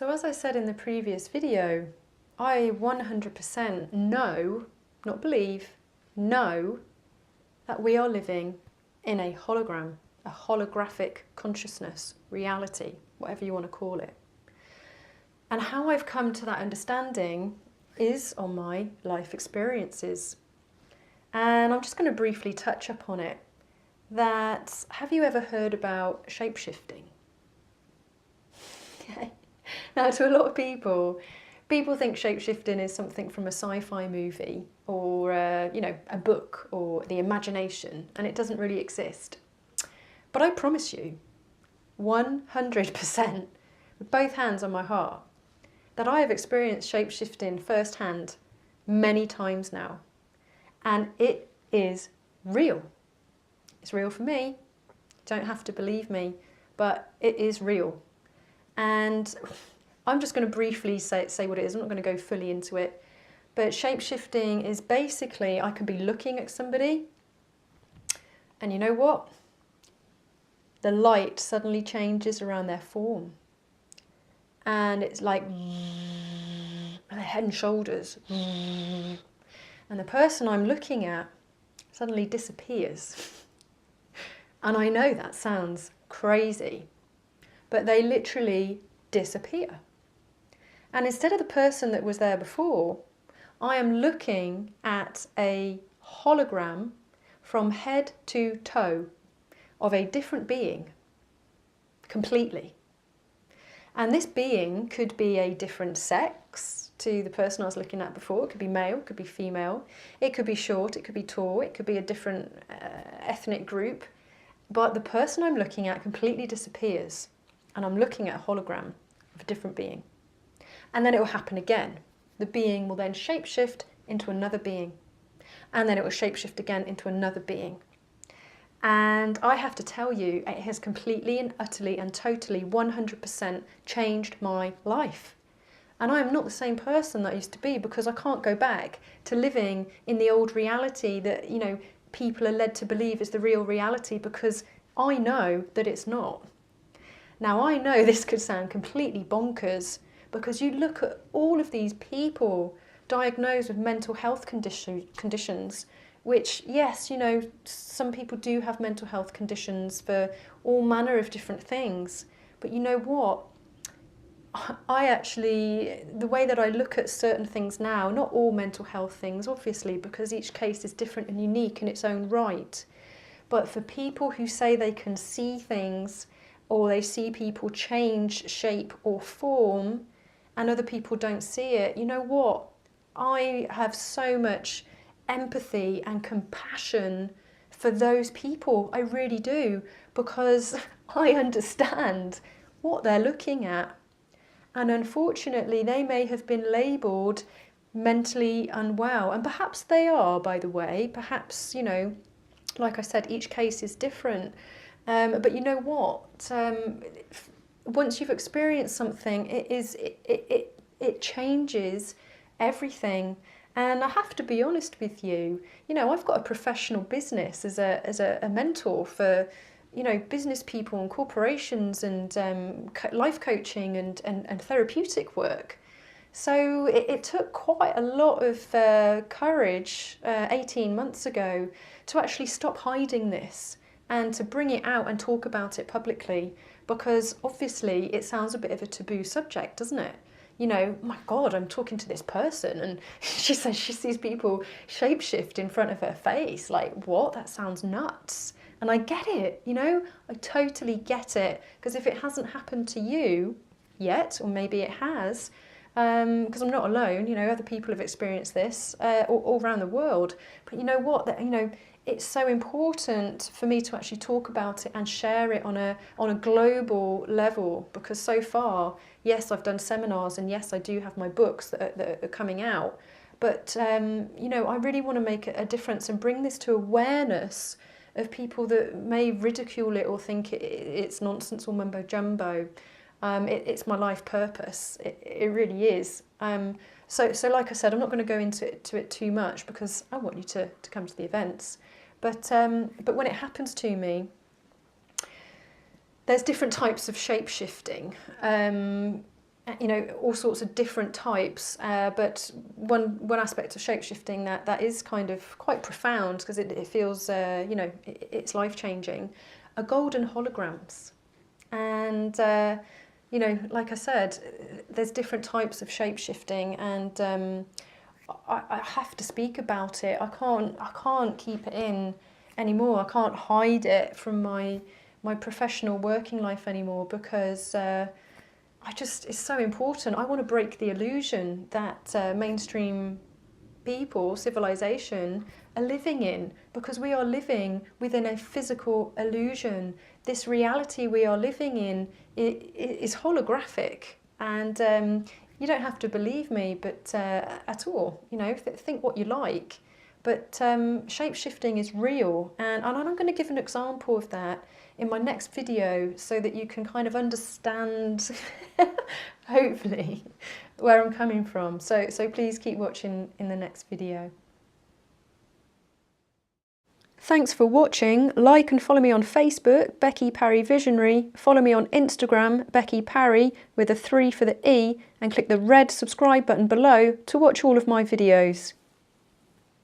So as I said in the previous video, I 100% know, not believe, know that we are living in a hologram, a holographic consciousness, reality, whatever you want to call it. And how I've come to that understanding is on my life experiences. And I'm just going to briefly touch upon it. That, have you ever heard about shapeshifting? Okay. Now, to a lot of people think shapeshifting is something from a sci-fi movie or a book or the imagination, and it doesn't really exist. But I promise you, 100%, with both hands on my heart, that I have experienced shapeshifting firsthand many times now, and it is real. It's real for me. You don't have to believe me, but it is real. And I'm just going to briefly say what it is. I'm not going to go fully into it. But shape-shifting is basically, I can be looking at somebody, and you know what? The light suddenly changes around their form. And it's like their head and shoulders. And the person I'm looking at suddenly disappears. And I know that sounds crazy, but they literally disappear. And instead of the person that was there before, I am looking at a hologram from head to toe of a different being, completely. And this being could be a different sex to the person I was looking at before. It could be male, it could be female, it could be short, it could be tall, it could be a different ethnic group. But the person I'm looking at completely disappears, and I'm looking at a hologram of a different being. And then it will happen again. The being will then shapeshift into another being, and then it will shapeshift again into another being. And I have to tell you, it has completely and utterly and totally 100% changed my life. And I am not the same person that I used to be, because I can't go back to living in the old reality that, people are led to believe is the real reality, because I know that it's not. Now, I know this could sound completely bonkers, because you look at all of these people diagnosed with mental health conditions, which, yes, some people do have mental health conditions for all manner of different things. But you know what? The way that I look at certain things now, not all mental health things, obviously, because each case is different and unique in its own right. But for people who say they can see things, or they see people change shape or form, and other people don't see it, you know what? I have so much empathy and compassion for those people. I really do, because I understand what they're looking at. And unfortunately, they may have been labelled mentally unwell. And perhaps they are, by the way. Perhaps, like I said, each case is different. But you know what? Once you've experienced something, it changes everything. And I have to be honest with you. I've got a professional business as a mentor for business people and corporations and life coaching and therapeutic work. So it took quite a lot of courage 18 months ago to actually stop hiding this and to bring it out and talk about it publicly, because obviously it sounds a bit of a taboo subject, doesn't it? My God, I'm talking to this person and she says she sees people shapeshift in front of her face. Like, what? That sounds nuts. And I get it, I totally get it. Because if it hasn't happened to you yet, or maybe it has, because I'm not alone, other people have experienced this all around the world. But you know what, it's so important for me to actually talk about it and share it on a global level, because so far, yes, I've done seminars, and yes, I do have my books that are coming out. But, I really want to make a difference and bring this to awareness of people that may ridicule it or think it's nonsense or mumbo jumbo. It's my life purpose. It really is. So like I said, I'm not going to go into it too much, because I want you to come to the events. But when it happens to me, there's different types of shape shifting. you know, all sorts of different types, but one aspect of shapeshifting that is kind of quite profound, because it feels, you know, it's life-changing, are golden holograms. And, you know, like I said, there's different types of shapeshifting, and I have to speak about it. I can't keep it in anymore. I can't hide it from my professional working life anymore, because it's so important. I want to break the illusion that mainstream people, civilization, are living in, because we are living within a physical illusion. This reality we are living in is holographic, and you don't have to believe me, but at all. You know, think what you like, but shape-shifting is real, and I'm going to give an example of that in my next video, so that you can kind of understand, hopefully, where I'm coming from. So please keep watching in the next video. Thanks for watching. Like and follow me on Facebook, Becky Parry Visionary. Follow me on Instagram, Becky Parry, with a 3 for the E, and click the red subscribe button below to watch all of my videos.